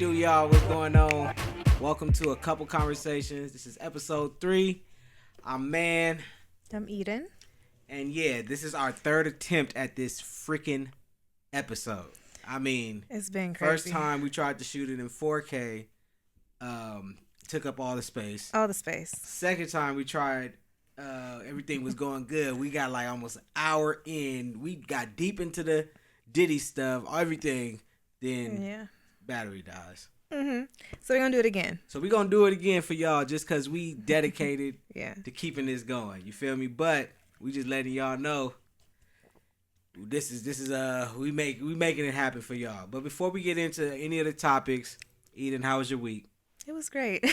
do, y'all? What's going on? Welcome to A Couple Conversations. This is episode 3. I'm Mann. I'm Eden. And yeah, this is our third attempt at this freaking episode. I mean, it's been crazy. First time we tried to shoot it in 4K, took up all the space. Second time we tried, everything was going good. We got like almost an hour in. We got deep into the Diddy stuff, everything. Then battery dies. Mm-hmm. So we're going to do it again. So we're going to do it again for y'all just because we dedicated to keeping this going. You feel me? But we just letting y'all know this is we making it happen for y'all. But before we get into any of the topics, Eden, how was your week? It was great.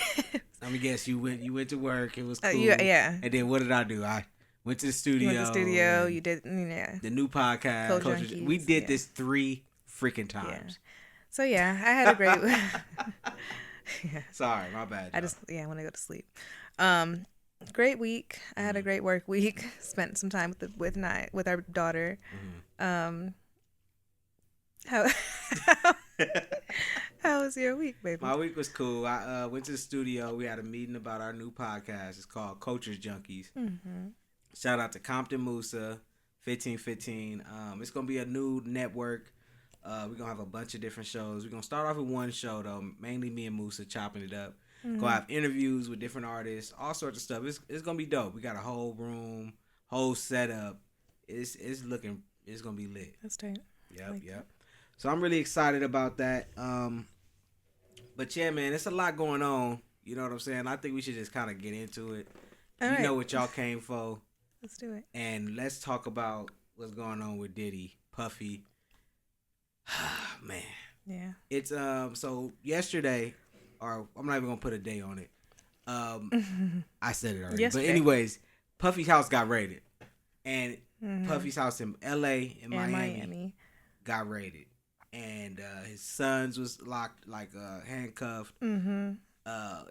Let me guess, you went to work. It was cool. Yeah. And then what did I do? I went to the studio. You went to the studio. You did, the new podcast. Junkies, we did this 3 freaking times. Yeah. So I had a great. Sorry, my bad. I want to go to sleep. Great week. I had a great work week. Spent some time with our daughter. Mm-hmm. How was your week, baby? My week was cool. I went to the studio. We had a meeting about our new podcast. It's called Cultures Junkies. Mm-hmm. Shout out to Compton Musa, 1515. It's gonna be a new network. We're gonna have a bunch of different shows. We're gonna start off with one show though, mainly me and Musa chopping it up. Mm-hmm. Gonna have interviews with different artists, all sorts of stuff. It's gonna be dope. We got a whole room, whole setup. It's gonna be lit. That's tight. Yep. So I'm really excited about that. But yeah, man, it's a lot going on. You know what I'm saying? I think we should just kind of get into it. All right. Know what y'all came for. Let's do it. And let's talk about what's going on with Diddy, Puffy. Man. Yeah. It's so yesterday, or I'm not even gonna put a day on it. I said it already. Yesterday. But anyways, Puffy's house got raided. And Puffy's house in LA and Miami got raided. And his sons was locked, handcuffed. Mm-hmm.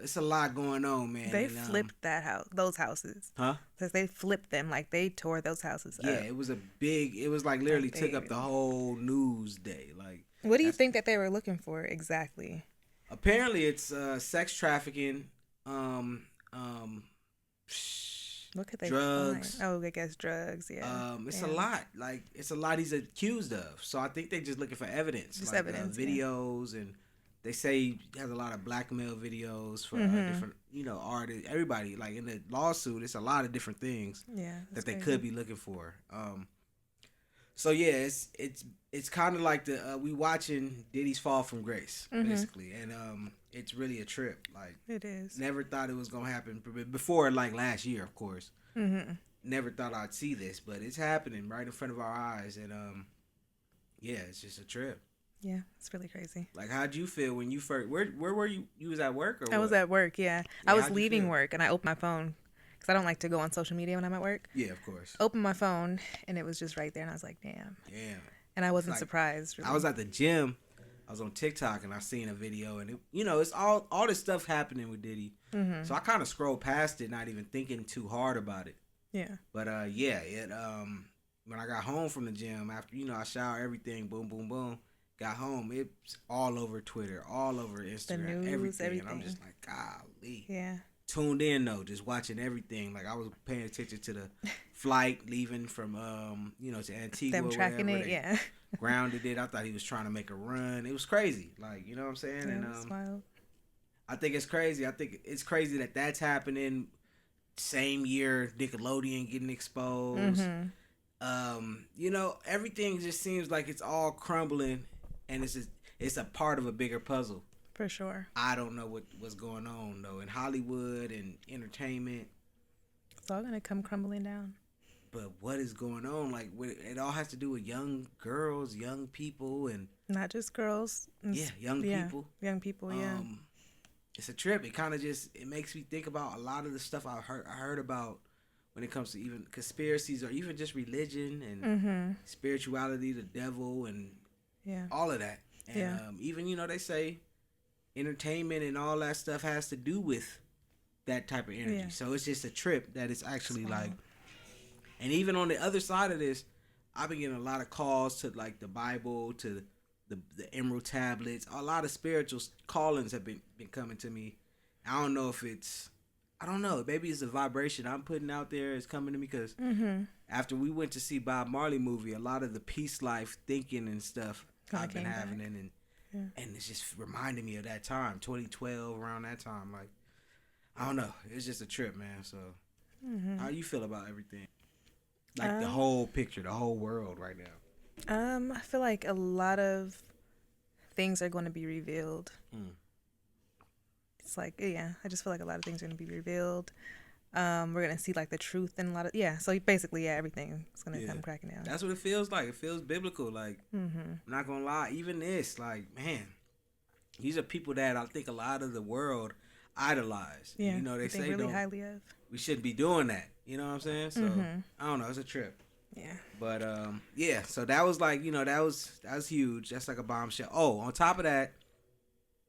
It's a lot going on, man. They flipped those houses. Huh? Because they flipped them, they tore those houses up. Yeah, it was literally took up the whole news day. What do you think that they were looking for exactly? Apparently, it's sex trafficking, what could they drugs. find? Oh, I guess drugs. Yeah. It's a lot. It's a lot he's accused of. So I think they're just looking for evidence, evidence, videos, and they say he has a lot of blackmail videos for different, artists. Everybody, in the lawsuit, it's a lot of different things that they could be looking for. So yeah, it's kind of like we watching Diddy's fall from grace, basically, and it's really a trip. It is. Never thought it was gonna happen before, last year, of course. Mm-hmm. Never thought I'd see this, but it's happening right in front of our eyes, and it's just a trip. Yeah, it's really crazy. How'd you feel when you first? Where were you? You was at work, or I was at work. Yeah, I was leaving feel? work, and I opened my phone because I don't like to go on social media when I'm at work. Yeah, of course. Opened my phone, and it was just right there, and I was like, damn. Yeah. And I wasn't surprised. Really. I was at the gym. I was on TikTok, and I seen a video, and it's all this stuff happening with Diddy. Mm-hmm. So I kind of scrolled past it, not even thinking too hard about it. Yeah. But when I got home from the gym after I shower, everything, boom, boom, boom. Got home, it's all over Twitter, all over Instagram, the news, everything. And I'm just like, golly. Yeah. Tuned in though, just watching everything. I was paying attention to the flight leaving from to Antigua. Them tracking it, yeah. Grounded it. I thought he was trying to make a run. It was crazy. You know what I'm saying? Yeah, and it was wild. I think it's crazy. I think it's crazy that that's happening. Same year, Nickelodeon getting exposed. Mm-hmm. Everything just seems like it's all crumbling. And it's a part of a bigger puzzle. For sure. I don't know what's going on, though, in Hollywood and entertainment. It's all going to come crumbling down. But what is going on? It all has to do with young girls, young people, and... Not just girls. Young people. Young people, yeah. It's a trip. It kind of it makes me think about a lot of the stuff I heard about when it comes to even conspiracies or even just religion and spirituality, the devil, and... Yeah. All of that. And even, they say entertainment and all that stuff has to do with that type of energy. Yeah. So it's just a trip that it's actually and even on the other side of this, I've been getting a lot of calls to the Bible, to the emerald tablets. A lot of spiritual callings have been coming to me. I don't know if it's, I don't know. Maybe it's a vibration I'm putting out there is coming to me because after we went to see Bob Marley movie, a lot of the peace life thinking and stuff I've been having and it's just reminding me of that time, 2012, around that time. Like, I don't know. It's just a trip, man. So, how do you feel about everything? Like the whole picture, the whole world right now. I feel like a lot of things are going to be revealed. It's like, yeah, I just feel like a lot of things are going to be revealed. We're going to see like the truth and a lot of, so basically, everything is going to come cracking down. That's what it feels like. It feels biblical. Like, I'm not going to lie. Even this, like, man, these are people that I think a lot of the world idolize. Yeah, you know, they say really highly of. We shouldn't be doing that. You know what I'm saying? So, I don't know. It's a trip. Yeah. But, so that was like, you know, that was huge. That's like a bombshell. Oh, on top of that,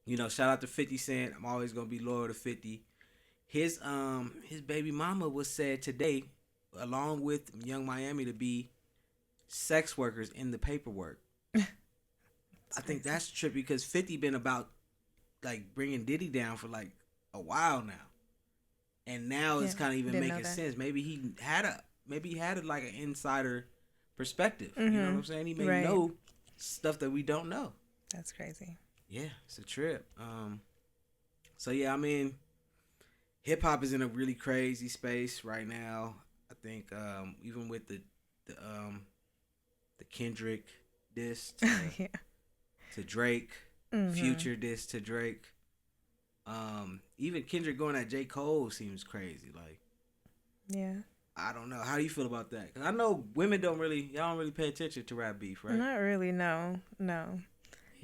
you know, shout out to 50 Cent. I'm always going to be loyal to 50. His baby mama was said today, along with Young Miami, to be sex workers in the paperwork. I think that's trippy because 50 been about like bringing Diddy down for like a while now, and now it's kind of even making sense. Maybe he had like an insider perspective. You know what I'm saying? He may know stuff that we don't know. That's crazy. Yeah, it's a trip. So yeah, I mean, hip hop is in a really crazy space right now. I think even with the Kendrick diss to Drake, Future diss to Drake. Even Kendrick going at J. Cole seems crazy. Like, yeah, I don't know. How do you feel about that? Because I know women y'all don't really pay attention to rap beef, right? Not really, no. Yeah.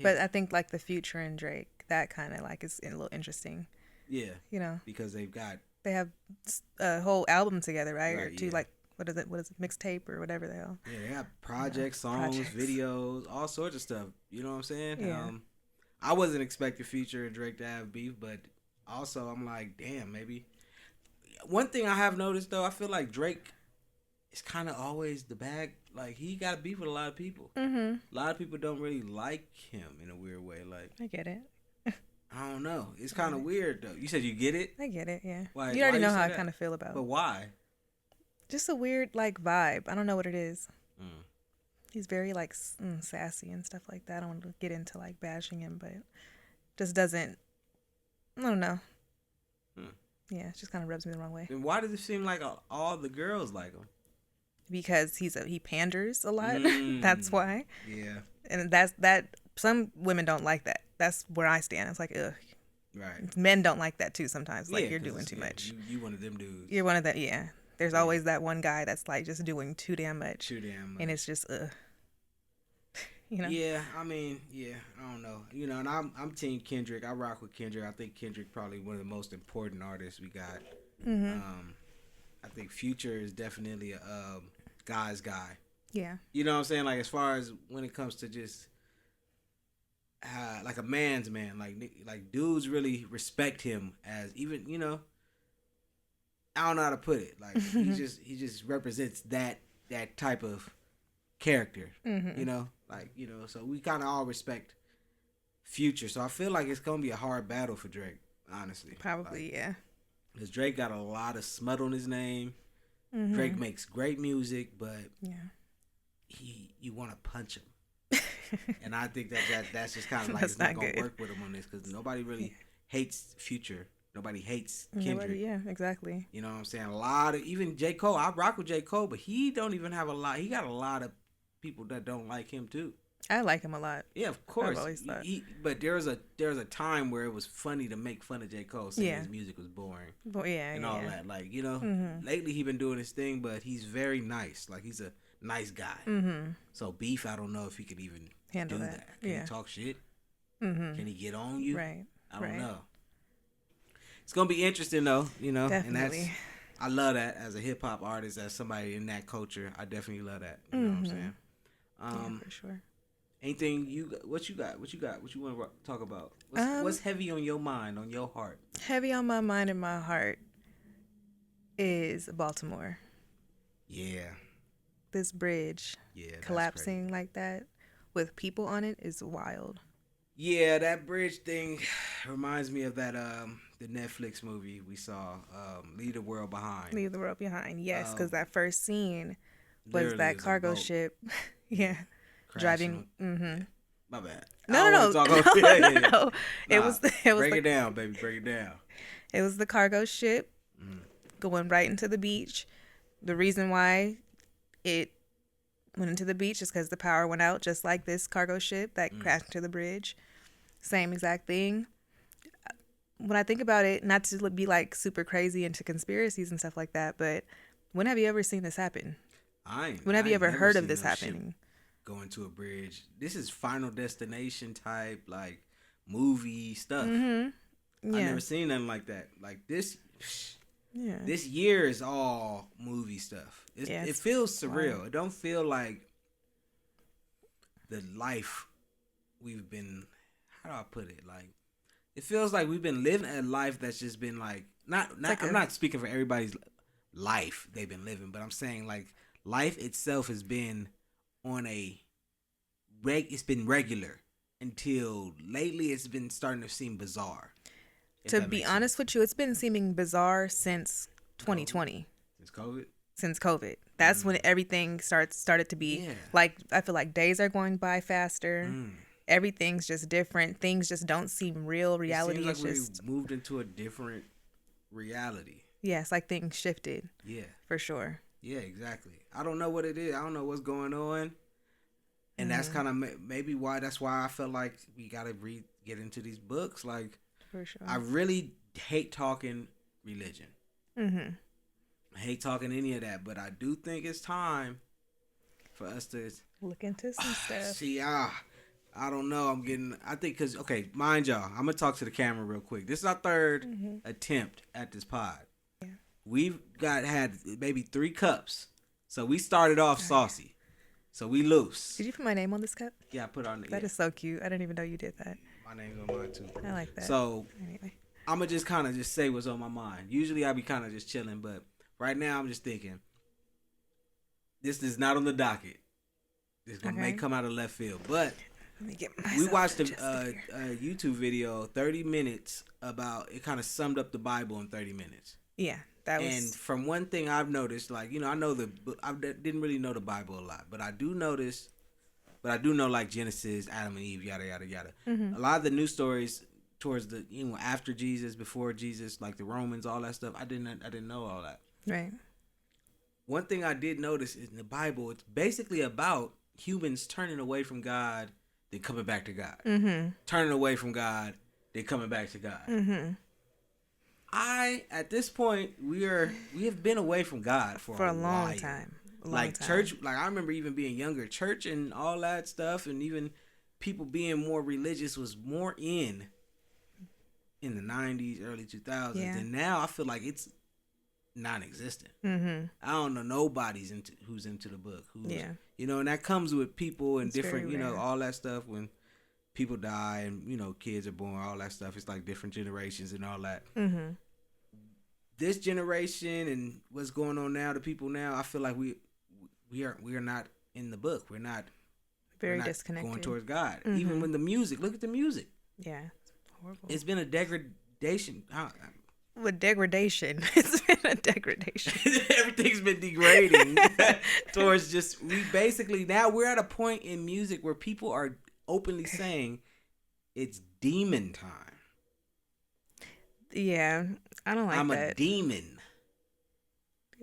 But I think like the Future and Drake, that kind of like is a little interesting. Yeah. You know, because they have a whole album together, right? Or two, like, what is it, mixtape or whatever the hell. Yeah, they got projects, songs, videos, all sorts of stuff. You know what I'm saying? Yeah. I wasn't expecting Future and Drake to have beef, but also I'm like, damn, maybe. One thing I have noticed, though, I feel like Drake is kind of always the bag. Like, he got beef with a lot of people. A lot of people don't really like him in a weird way. Like, I get it. I don't know. It's kind of weird, though. You said you get it? I get it, yeah. Why, you already know how I kind of feel about it. But why? Just a weird, like, vibe. I don't know what it is. He's very, like, sassy and stuff like that. I don't want to get into, like, bashing him, but just doesn't, I don't know. Yeah, it just kind of rubs me the wrong way. And why does it seem like all the girls like him? Because he panders a lot. That's why. Yeah. And that some women don't like that. That's where I stand. It's like, ugh. Right. Men don't like that too sometimes. Like, you're doing too much. You one of them dudes. You're one of the, yeah. There's always that one guy that's like just doing too damn much. And it's just, you know? Yeah, I mean, I don't know. You know, and I'm team Kendrick. I rock with Kendrick. I think Kendrick probably one of the most important artists we got. I think Future is definitely a guy's guy. Yeah. You know what I'm saying? Like, as far as when it comes to just like a man's man, like dudes really respect him as, even, you know, I don't know how to put it. Like, he just represents that type of character. You know, like, you know, so we kind of all respect Future. So I feel like it's gonna be a hard battle for Drake, honestly. Probably, yeah. Because Drake got a lot of smut on his name. Drake makes great music, but you want to punch him. And I think that's just kind of like it's not going to work with him on this, because nobody really hates Future. Nobody hates Kendrick. Yeah, exactly. You know what I'm saying? A lot of, even J. Cole, I rock with J. Cole, but he don't even have a lot. He got a lot of people that don't like him too. I like him a lot. Yeah, of course. I've always thought. But there was a time where it was funny to make fun of J. Cole, saying his music was boring. And all that. Like, you know, lately he been doing his thing, but he's very nice. Like, he's a nice guy. So beef, I don't know if he could even handle that. Can he talk shit? Can he get on you? Right. I don't know. It's gonna be interesting though, you know. Definitely. And I love that as a hip hop artist, as somebody in that culture. I definitely love that. You know what I'm saying? Yeah, for sure. Anything what you want to talk about? What's heavy on your mind, on your heart? Heavy on my mind and my heart is Baltimore. Yeah. This bridge collapsing like that with people on it is wild. Yeah, that bridge thing reminds me of that the Netflix movie we saw, Leave the World Behind. Leave the World Behind, yes, because that first scene was literally that cargo ship, yeah, driving. Mm-hmm. My bad. No. It was break it down, baby. Break it down. It was the cargo ship going right into the beach. The reason why it went into the beach is because the power went out, just like this cargo ship that crashed into the bridge. Same exact thing. When I think about it, not to be like super crazy into conspiracies and stuff like that, but when have you ever seen this happen? When have you ever heard of this happening? Going to a bridge. This is Final Destination type, like, movie stuff. Mm-hmm. Yeah. I've never seen nothing like that. Like this. Yeah. This year is all movie stuff. It feels surreal. It don't feel like the life we've been. How do I put it? Like, it feels like we've been living a life that's just been like I'm not speaking for everybody's life they've been living, but I'm saying like life itself has been on it's been regular until lately it's been starting to seem bizarre. To be honest with you, it's been seeming bizarre since 2020. Since COVID. That's when everything started to be like, I feel like days are going by faster. Everything's just different. Things just don't seem real. Reality it seems like is just we moved into a different reality. Yeah, it's like things shifted. Yeah. For sure. Yeah, exactly. I don't know what it is. I don't know what's going on. And that's kind of maybe why I felt like we got to get into these books. Like, for sure. I really hate talking religion. I hate talking any of that, but I do think it's time for us to look into some stuff. See, I don't know. Because, okay, mind y'all, I'm going to talk to the camera real quick. This is our third attempt at this pod. Yeah. We've had maybe 3 cups. So we started off saucy. So we loose. Did you put my name on this cup? Yeah, I put on it. That is so cute. I didn't even know you did that. My name's on mine too. I like that. So anyway, I'm going to just kind of just say what's on my mind. Usually I be kind of just chilling, but right now I'm just thinking, this is not on the docket. This may come out of left field, but we watched a YouTube video, 30 minutes about, it kind of summed up the Bible in 30 minutes. Yeah. And from one thing I've noticed, like, I know I didn't really know the Bible a lot, but I do know like Genesis, Adam and Eve, yada, yada, yada. A lot of the news stories towards the, after Jesus, before Jesus, like the Romans, all that stuff, I didn't know all that. Right. One thing I did notice is in the Bible, it's basically about humans turning away from God, then coming back to God. Turning away from God, then coming back to God. At this point, we have been away from God for a long time. Church, like I remember even being younger, church and all that stuff, and even people being more religious was more in the 90s, early 2000s. Yeah. And now I feel like it's non-existent. I don't know nobody's who's into the book. And that comes with people and it's different, all that stuff when people die and, kids are born, all that stuff. It's like different generations and all that. This generation and what's going on now, the people now, I feel like we are not in the book. We're not disconnected, going towards God. Even when the music, look at the music. Yeah, it's horrible. It's been a degradation. With degradation, it's been a degradation. Everything's been degrading towards just now we're at a point in music where people are openly saying it's demon time. Yeah, I don't like that. I'm a demon.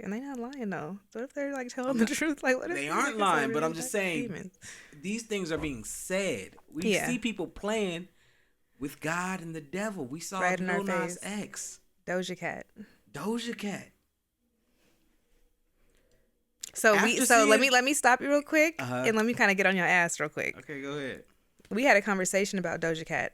And they're not lying though. What if they're like telling the truth? Like, what if they aren't lying? But I'm just saying, demons? These things are being said. We see people playing with God and the devil. We saw right Lil Nas X, Doja Cat. So let me stop you real quick and let me kind of get on your ass real quick. Okay, go ahead. We had a conversation about Doja Cat.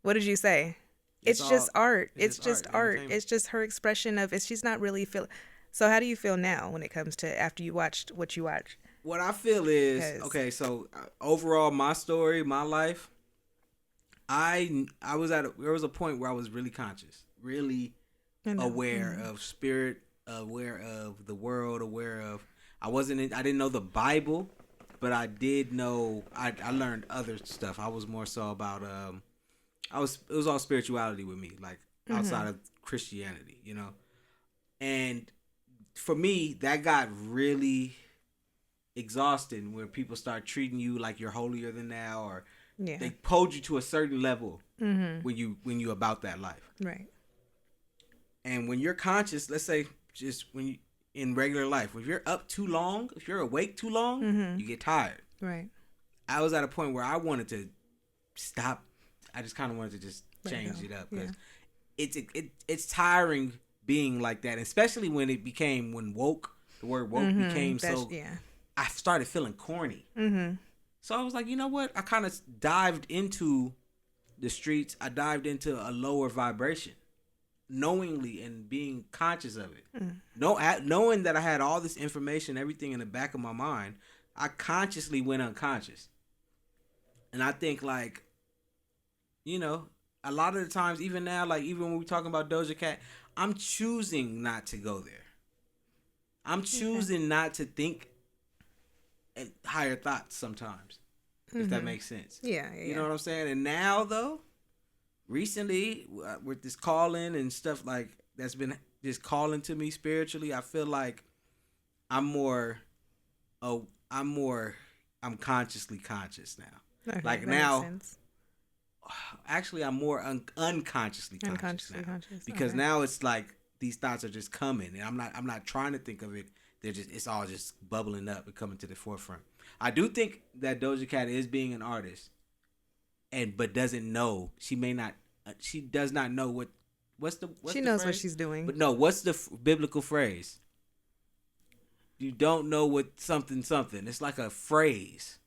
What did you say? It's just art. It's just art. It's just her expression of it. She's not really feeling. So how do you feel now when it comes to after you watched what you watched? What I feel is, okay, so overall, my story, my life, there was a point where I was really conscious, really aware of spirit, aware of the world, I didn't know the Bible. but I did know I learned other stuff. I was more so about it was all spirituality with me, like outside of Christianity, you know. And for me, that got really exhausting when people start treating you like you're holier than thou, or they hold you to a certain level when you about that life. Right. And when you're conscious, let's say just when you in regular life, if you're up too long, if you're awake too long, you get tired. Right. I was at a point where I wanted to stop. I just kind of wanted to just change it up because it's tiring being like that, especially when it became the word woke became so. Yeah. I started feeling corny. So I was like, you know what? I kind of dived into the streets. I dived into a lower vibration, knowingly and being conscious of it. Knowing that I had all this information, everything in the back of my mind, I consciously went unconscious. And I think, like, you know, a lot of the times, even now, like, even when we're talking about Doja Cat, I'm choosing not to go there. I'm choosing not to think and higher thoughts sometimes, if that makes sense. Yeah. You know what I'm saying? And now, though, recently, with this calling and stuff like that's been just calling to me spiritually, I feel like I'm consciously conscious now. Okay, like now, actually, I'm more unconsciously conscious because now it's like these thoughts are just coming, and I'm not trying to think of it. It's all just bubbling up and coming to the forefront. I do think that Doja Cat is being an artist, but doesn't know. She does not know what's the she knows what she's doing. But no, what's the biblical phrase? You don't know what something. It's like a phrase.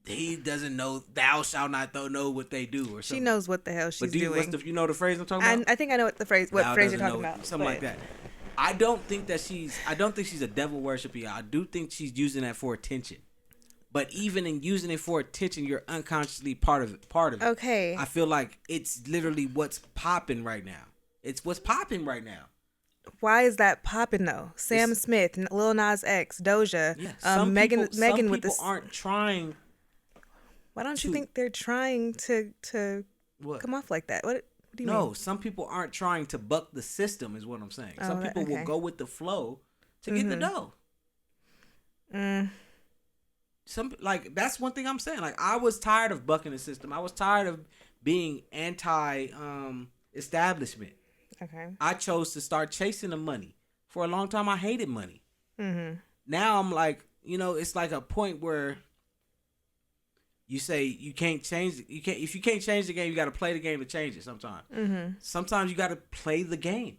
He doesn't know. Thou shalt not know what they do, or something. She knows what the hell she's doing. You know the phrase I'm talking about? I think I know what phrase you're talking about. Something like that. I don't think she's a devil worshiper. I do think she's using that for attention. But even in using it for attention, you're unconsciously part of it. Okay. I feel like it's literally what's popping right now. It's what's popping right now. Why is that popping though? Sam Smith, Lil Nas X, Doja, Megan with this. Some people aren't trying. Why don't you think they're trying to come off like that? What do you mean? No, some people aren't trying to buck the system, is what I'm saying. Some people will go with the flow to get the dough. That's one thing I'm saying. Like, I was tired of bucking the system. I was tired of being anti establishment. Okay. I chose to start chasing the money. For a long time, I hated money. Now I'm like, it's like a point where you say you can't change. If you can't change the game, you got to play the game to change it. Sometimes you got to play the game.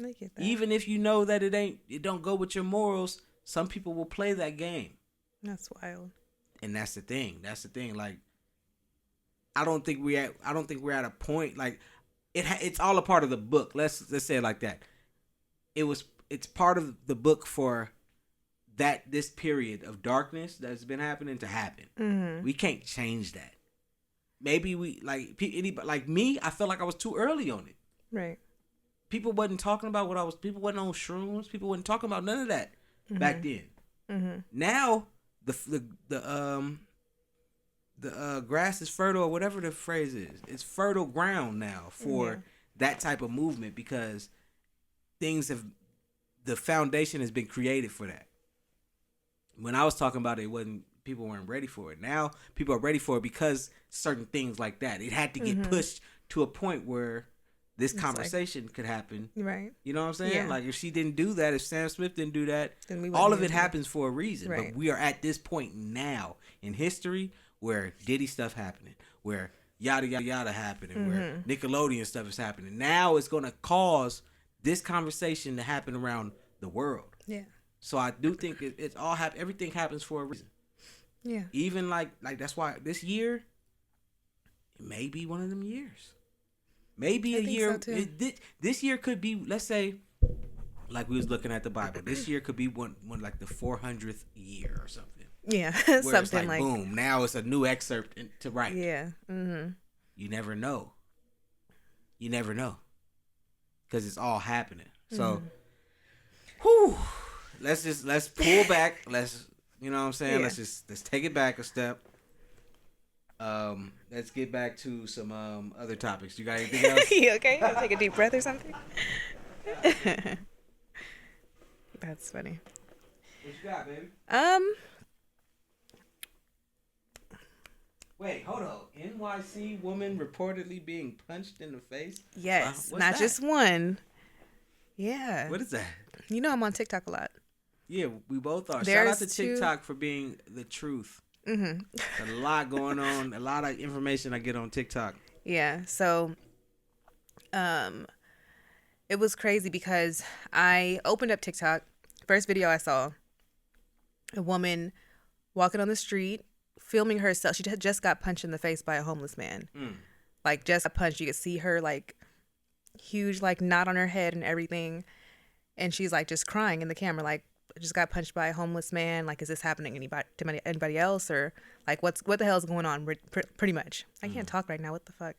I get that. Even if you know that it don't go with your morals, some people will play that game. That's wild. And that's the thing. Like, I don't think we're at a point like it's all a part of the book. Let's say it like that. It's part of the book for this period of darkness that's been happening to happen. We can't change that. Maybe we like me. I felt like I was too early on it. Right. People wasn't talking about people wasn't on shrooms. People wasn't talking about none of that back then. Now the grass is fertile, or whatever the phrase is. It's fertile ground now for that type of movement because the foundation has been created for that. When I was talking about it, people weren't ready for it. Now people are ready for it because certain things like that. It had to get pushed to a point where this conversation could happen. Right. You know what I'm saying? Yeah. Like, if she didn't do that, if Sam Smith didn't do that, then all of it happens for a reason. Right. But we are at this point now in history where Diddy stuff happening, where yada yada yada happening, where Nickelodeon stuff is happening. Now it's going to cause this conversation to happen around the world. Yeah. So I do think it's all everything happens for a reason. Yeah. Even like that's why this year, it may be one of them years. Maybe a year. So this year could be, let's say, like we was looking at the Bible. This year could be one like the 400th year or something. Yeah, where something it's like boom. Now it's a new excerpt to write. Yeah. You never know. Because it's all happening. So, let's pull back. Let's You know what I'm saying? Yeah. Let's take it back a step. Let's get back to some other topics. You got anything else? You okay? You take a deep breath or something? That's funny. What you got, baby? Wait, hold on. NYC woman reportedly being punched in the face? Yes, not that? Just one. Yeah. What is that? You know I'm on TikTok a lot. Yeah, we both are. Shout out to TikTok for being the truth. Mm-hmm. A lot going on. A lot of information I get on TikTok. Yeah. So, it was crazy because I opened up TikTok. First video I saw, a woman walking on the street, filming herself. She just got punched in the face by a homeless man. Like, just got punched. You could see her, like, huge, like, knot on her head and everything. And she's, like, just crying in the camera, like, just got punched by a homeless man. Like, is this happening to anybody else? Or, like, what the hell is going on? Pretty much. I can't talk right now. What the fuck?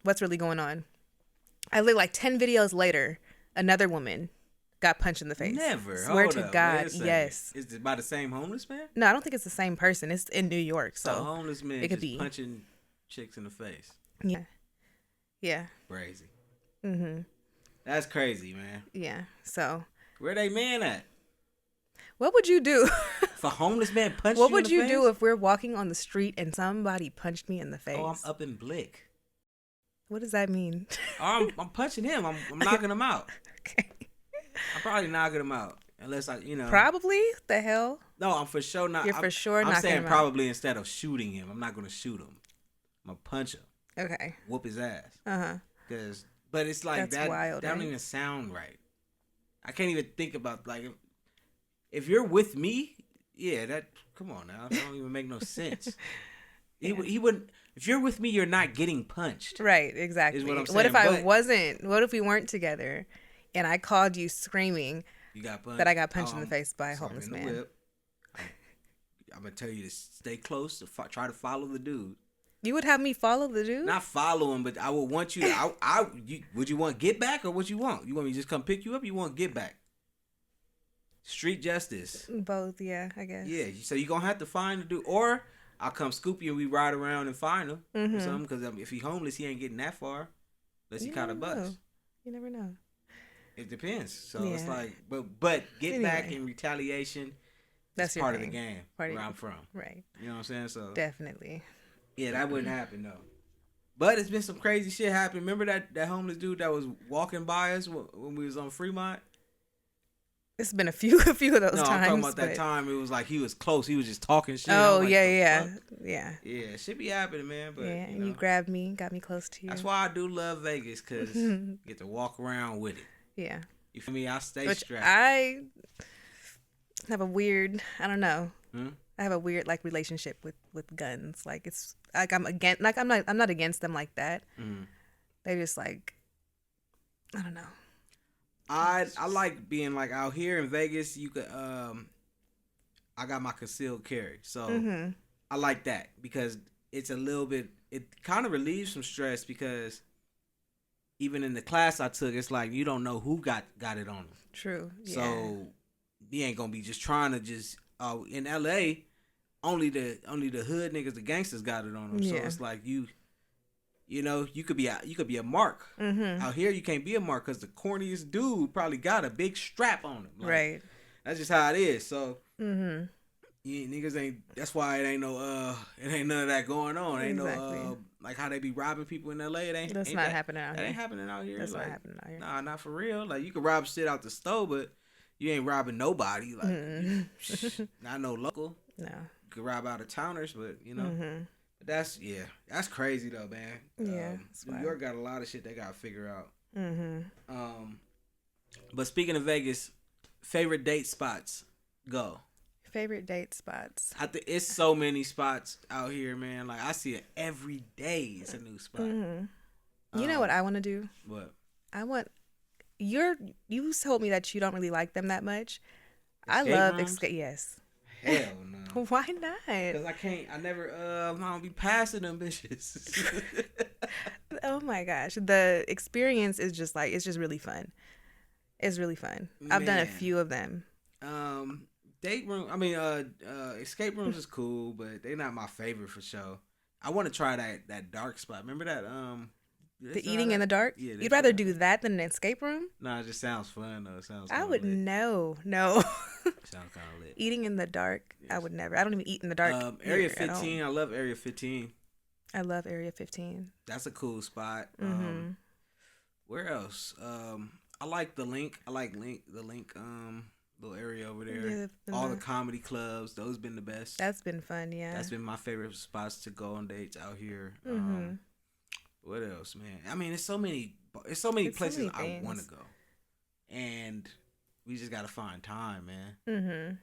What's really going on? I look like 10 videos later, another woman got punched in the face. Never. Swear Hold to up. God, yes. Is it by the same homeless man? No, I don't think it's the same person. It's in New York, so a homeless man it could be punching chicks in the face. Yeah. Yeah. Crazy. Mm-hmm. That's crazy, man. Yeah. So where they man at? What would you do? If a homeless man punched you in the face? What would you do if we're walking on the street and somebody punched me in the face? Oh, I'm up in Blick. What does that mean? I'm punching him. I'm knocking him out. Okay. I'm probably knocking him out. Unless I, Probably? The hell? No, I'm for sure not. You're for sure knocking him out. I'm saying probably instead of shooting him. I'm not going to shoot him. I'm going to punch him. Okay. Whoop his ass. But it's like that's that. Wild, that don't even sound right. I can't even think about, like, if you're with me, yeah, come on now. That don't even make no sense. Yeah. He wouldn't. If you're with me, you're not getting punched. Right, exactly. Is what I'm saying. What if I wasn't? What if we weren't together and I called you screaming that I got punched in the face by a homeless man? I'm going to tell you to stay close, to try to follow the dude. You would have me follow the dude? Not follow him, but I would want you to, would you want get back or what you want? You want me to just come pick you up or you want get back? Street justice. Both, yeah, I guess. Yeah, so you're going to have to find the dude. Or I'll come scoop you and we ride around and find him or something. Because if he's homeless, he ain't getting that far. Unless he kind of busts. You never know. It depends. So it's like, but get back in retaliation. That's part of the game where I'm from. Right. You know what I'm saying? So definitely. Yeah, that wouldn't happen though. But it's been some crazy shit happening. Remember that homeless dude that was walking by us when we was on Fremont? It's been a few of those times. No, I'm talking about that time. It was like he was close. He was just talking shit. Oh, like, yeah. Yeah, it should be happening, man. But and you grabbed me, got me close to you. That's why I do love Vegas, because you get to walk around with it. Yeah. You feel me? I stay strapped. I have a weird, I don't know. I have a weird like relationship with guns. Like it's like I'm not against them like that. They just like, I don't know. I like being like out here in Vegas. You could I got my concealed carry, so I like that because it's a little bit. It kind of relieves some stress because even in the class I took, it's like you don't know who got it on them. True. Yeah. So you ain't gonna be just trying to just in LA. Only the hood niggas, the gangsters got it on them. Yeah. So it's like you could be a mark. Out here you can't be a mark because the corniest dude probably got a big strap on him. Like, right. That's just how it is. So niggas ain't. That's why it ain't none of that going on. Ain't no like how they be robbing people in LA. That's not happening out here. That ain't happening out here. That's like, not happening out here. Nah, not for real. Like you can rob shit out the store, but you ain't robbing nobody. Like not no local. No. You can rob out of towners, but that's crazy though, man. Yeah. New York got a lot of shit they gotta figure out. But speaking of Vegas, favorite date spots, go. Favorite date spots. I think it's so many spots out here, man. Like I see it every day. It's a new spot. You know what I want to do? What? I want you told me that you don't really like them that much. Escape I love rooms? Yes. Hell no. Why not? Because I don't be passing them bitches. Oh my gosh. The experience is just like, it's just really fun. It's really fun. Man. I've done a few of them. Date room. I mean, escape rooms is cool, but they're not my favorite for sure. I want to try that dark spot. Remember that? The eating in the dark. Yeah, you'd rather do that than an escape room? No, it just sounds fun though. It sounds. I would lit. no. Sounds kind of lit. Eating in the dark. Yes. I would never. I don't even eat in the dark. Area 15. I love Area 15. I love Area 15. That's a cool spot. Mm-hmm. Where else? I like the Link. The Link. Little area over there. Yeah, all the comedy clubs. Those been the best. That's been fun. Yeah. That's been my favorite spots to go on dates out here. Mm-hmm. What else, man? I mean, it's so many places I want to go, and we just gotta find time, man. Mm-hmm.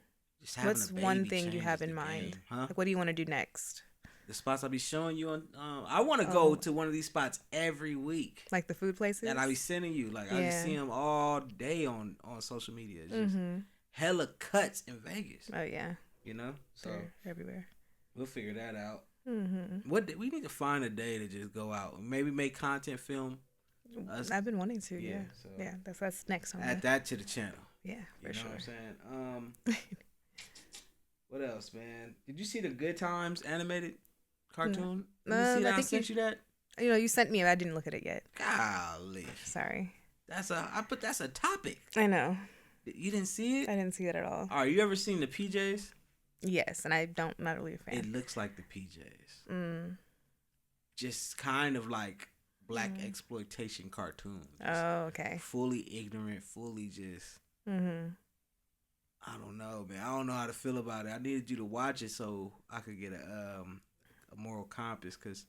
Just what's one thing you have in mind? Huh? Like, what do you want to do next? The spots I'll be showing you on. I want to go to one of these spots every week, like the food places that I be sending you. Like I just see them all day on social media. Just hella cuts in Vegas. Oh yeah, you know, so they're everywhere. We'll figure that out. Mm-hmm. We need to find a day to just go out, maybe make content film. I've been wanting to. Yeah, so that's next. Add that to the channel. Yeah, for sure. What I'm saying. What else, man? Did you see the Good Times animated cartoon? Did you see that? I sent you that. You sent me. I didn't look at it yet. Golly. Sorry. That's a topic. I know. You didn't see it? I didn't see it at all. All right, you ever seen the PJs? Yes, and I'm not really a fan. It looks like the PJs. Just kind of like black exploitation cartoons. Oh, okay. Fully ignorant, fully just. I don't know, man. I don't know how to feel about it. I needed you to watch it so I could get a moral compass, because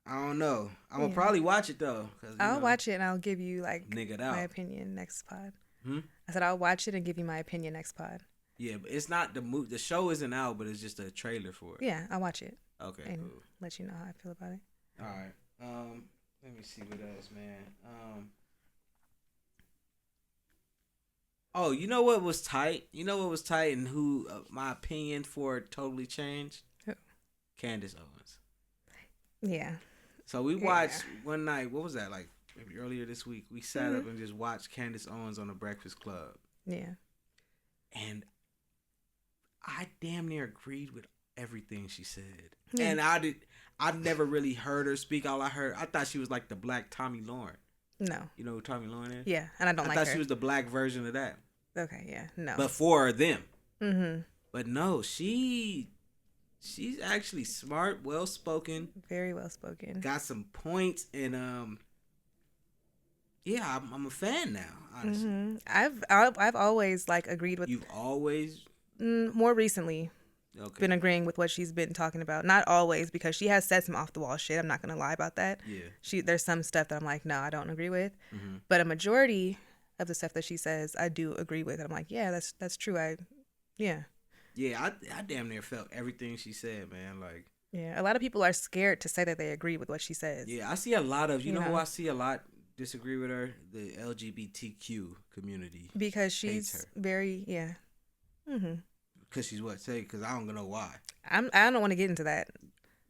I don't know. I'm gonna probably watch it though. I'll watch it and I'll give you my opinion next pod. I said I'll watch it and give you my opinion next pod. Yeah, but it's not the movie. The show isn't out, but it's just a trailer for it. Yeah, I'll watch it. Okay, and cool. Let you know how I feel about it. All right. Let me see what else, man. Oh, you know what was tight? And who my opinion for it totally changed? Who? Candice Owens. Yeah. So we watched one night. What was that, like maybe earlier this week? We sat up and just watched Candice Owens on the Breakfast Club. Yeah. And I damn near agreed with everything she said. Yeah. And I've never really heard her speak. I thought she was like the black Tommy Lauren. No. You know who Tommy Lauren is? Yeah, and I thought she was the black version of that. Okay, yeah, no. But for them. Mm-hmm. But no, she's actually smart, well spoken. Very well spoken. Got some points, and yeah, I'm a fan now. Honestly, I've always agreed with. You've always. More recently. Okay. Been agreeing with what she's been talking about. Not always, because she has said some off the wall shit. I'm not gonna lie about that. Yeah. There's some stuff that I'm like, no, I don't agree with. Mm-hmm. But a majority of the stuff that she says, I do agree with. And I'm like, yeah, that's true. Yeah, I damn near felt everything she said, man. Like, yeah, a lot of people are scared to say that they agree with what she says. Yeah, I see a lot of, you know who I see a lot disagree with her? The LGBTQ community. Because she's very, Mm-hmm. Because she's what? Say, because I don't know why. I don't want to get into that.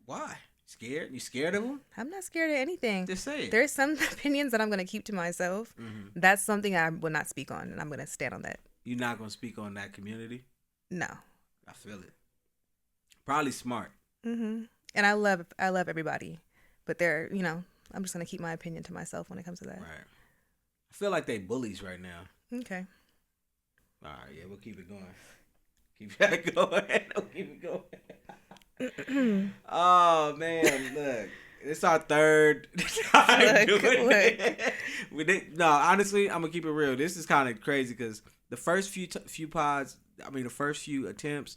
Why? Scared? You scared of them? I'm not scared of anything. Just say it. There's some opinions that I'm going to keep to myself. Mm-hmm. That's something I will not speak on, and I'm going to stand on that. You're not going to speak on that community? No. I feel it. Probably smart. Mm-hmm. And I love everybody, but I'm just going to keep my opinion to myself when it comes to that. Right. I feel like they bullies right now. Okay. All right, yeah, we'll keep it going. Keep it going. Keep it going. Oh man, look, it's our third time doing it. No, honestly, I'm gonna keep it real. This is kind of crazy because the first few pods, the first few attempts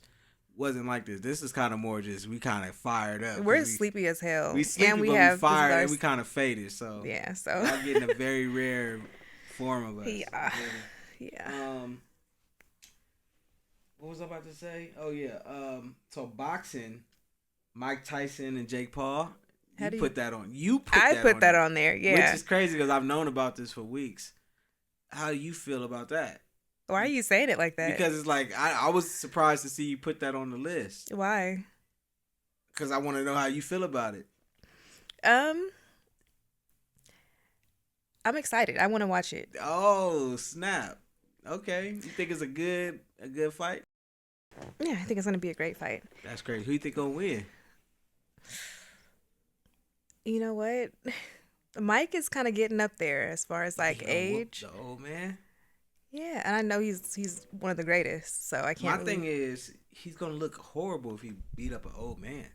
wasn't like this. This is kind of more just we kind of fired up. We're sleepy as hell. We sleepy, and we have fired and we kind of faded. So yeah, so I'm getting a very rare form of us. Yeah. What was I about to say? Oh yeah. So boxing, Mike Tyson and Jake Paul. You put that on. I put that on there. Yeah. Which is crazy because I've known about this for weeks. How do you feel about that? Why are you saying it like that? Because it's like I was surprised to see you put that on the list. Why? Because I want to know how you feel about it. I'm excited. I want to watch it. Oh snap! Okay. You think it's a good fight? Yeah, I think it's gonna be a great fight. That's crazy. Who you think gonna win? You know what? Mike is kind of getting up there as far as like age. The old man. Yeah, and I know he's one of the greatest, so I can't. My thing is, he's gonna look horrible if he beat up an old man.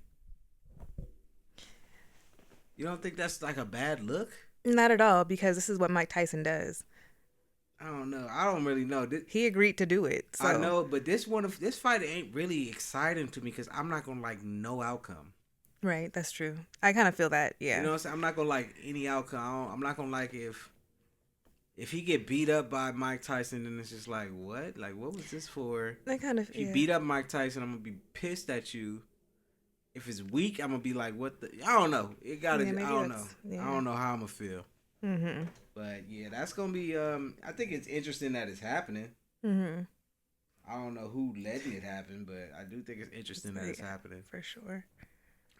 You don't think that's like a bad look? Not at all, because this is what Mike Tyson does. I don't know. I don't really know. He agreed to do it. So. I know, but this fight ain't really exciting to me because I'm not gonna like no outcome. Right, that's true. I kind of feel that. Yeah. You know what I'm saying? I'm not gonna like any outcome. I'm not gonna like if he get beat up by Mike Tyson, then it's just like what? Like what was this for? That kind of. If you beat up Mike Tyson, I'm gonna be pissed at you. If it's weak, I'm gonna be like, what the? I don't know. It gotta. I don't know. Yeah. I don't know how I'm gonna feel. Mm-hmm. But yeah, that's gonna be. I think it's interesting that it's happening. Mm-hmm. I don't know who letting it happen, but I do think it's interesting that it's happening for sure.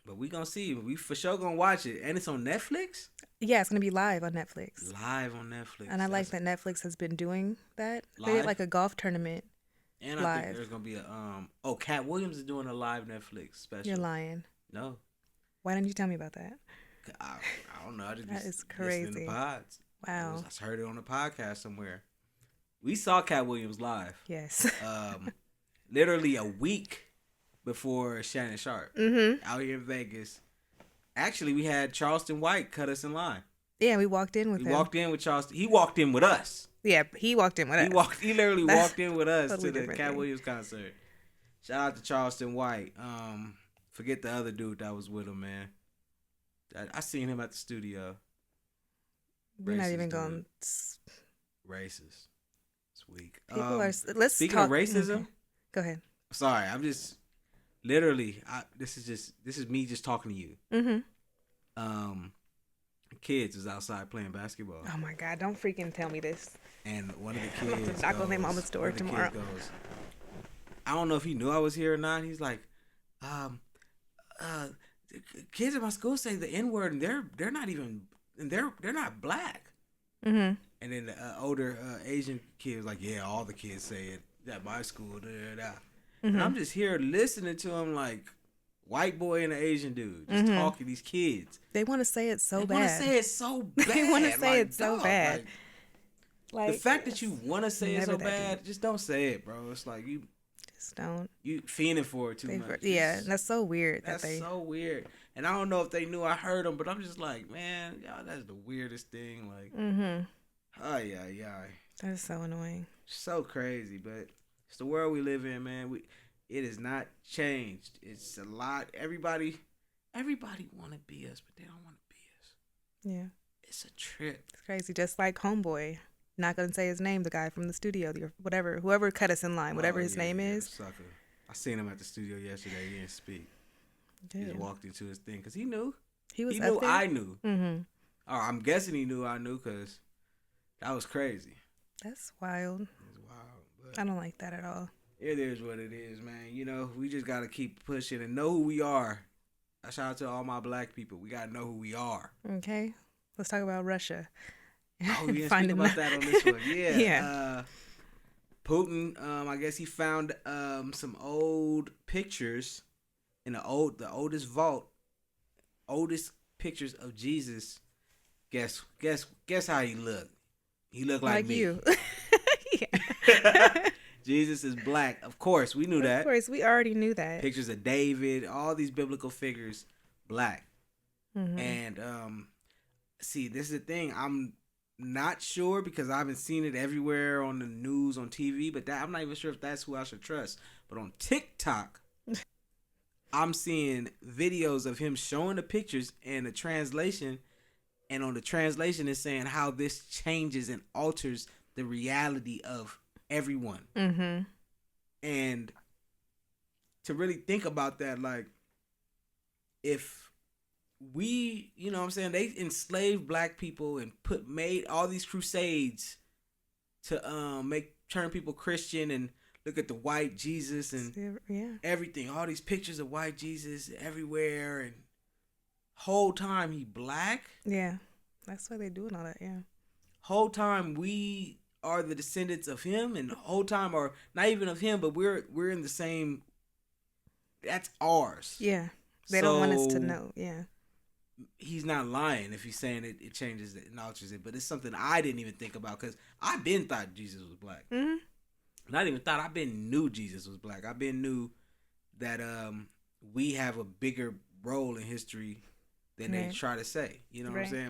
But we gonna see. We for sure gonna watch it, and it's on Netflix. Yeah, it's gonna be live on Netflix. Live on Netflix, and I like that Netflix has been doing that. Live? They did like a golf tournament. And I think there's gonna be a Cat Williams is doing a live Netflix special. You're lying. No. Why didn't you tell me about that? I don't know. I just that is crazy. To pods. Wow. I heard it on a podcast somewhere. We saw Cat Williams live. Yes. Literally a week before Shannon Sharp out here in Vegas. Actually, we had Charleston White cut us in line. Yeah, we walked in with him. We walked in with Charleston. He walked in with us. Yeah, he walked in with us. He literally walked in with us to the Cat Williams concert. Shout out to Charleston White. Forget the other dude that was with him, man. I seen him at the studio. We're not even going. Racist. It's weak. People are. Let's speaking talk. Of racism. Okay. Go ahead. Sorry, I'm just literally. This is me just talking to you. Mm-hmm. Kids was outside playing basketball. Oh my God! Don't freaking tell me this. And one of the kids knock on their mama's door tomorrow. Goes, I don't know if he knew I was here or not. He's like, kids at my school say the N-word, and they're not even, and they're not black. Mm-hmm. And then the older Asian kid was like, yeah, all the kids say it at my school. And I'm just here listening to him like white boy and an Asian dude just talking these kids. They want to say it so bad. They want to say it so bad. They want to say it so bad. Like the fact that you want to say it so bad, just don't say it, bro. It's like you just don't. You fiending for it too much. Yeah, that's so weird. That's so weird. And I don't know if they knew I heard them, but I'm just like, man, y'all, that's the weirdest thing. Like, yeah. That's so annoying. So crazy, but it's the world we live in, man. It has not changed. It's a lot. Everybody want to be us, but they don't want to be us. Yeah. It's a trip. It's crazy. Just like Homeboy. Not gonna say his name, the guy from the studio, whoever cut us in line, whatever his name is. Sucker. I seen him at the studio yesterday. He didn't speak. Good. He just walked into his thing because he knew. He knew there? I knew. Mm-hmm. Or I'm guessing he knew I knew because that was crazy. That's wild. It's wild. But I don't like that at all. It is what it is, man. You know, we just gotta keep pushing and know who we are. I shout out to all my black people. We gotta know who we are. Okay, let's talk about Russia. Oh, we didn't speak about that on this one. Yeah. Yeah. Putin, I guess he found some old pictures in the oldest vault, oldest pictures of Jesus. Guess how he looked. He looked like me. You. Jesus is black. Of course, we knew that. Of course, we already knew that. Pictures of David, all these biblical figures, black. Mm-hmm. And see, this is the thing. I'm not sure because I haven't seen it everywhere on the news, on TV, but I'm not even sure if that's who I should trust. But on TikTok, I'm seeing videos of him showing the pictures and the translation, and on the translation is saying how this changes and alters the reality of everyone. Mm-hmm. And to really think about that, like, if we, you know what I'm saying, they enslaved black people and made all these crusades to turn people Christian and look at the white Jesus and everything, all these pictures of white Jesus everywhere, and whole time he black. Yeah, that's why they doing all that. Yeah, whole time we are the descendants of him, and the whole time, or not even of him, but we're in the same. That's ours. Yeah, they don't want us to know. Yeah, he's not lying if he's saying it changes it and alters it. But it's something I didn't even think about because I've been thought Jesus was black. Mm-hmm. Not even thought. I've been knew Jesus was black. I've been knew that we have a bigger role in history than they try to say. You know what I'm saying?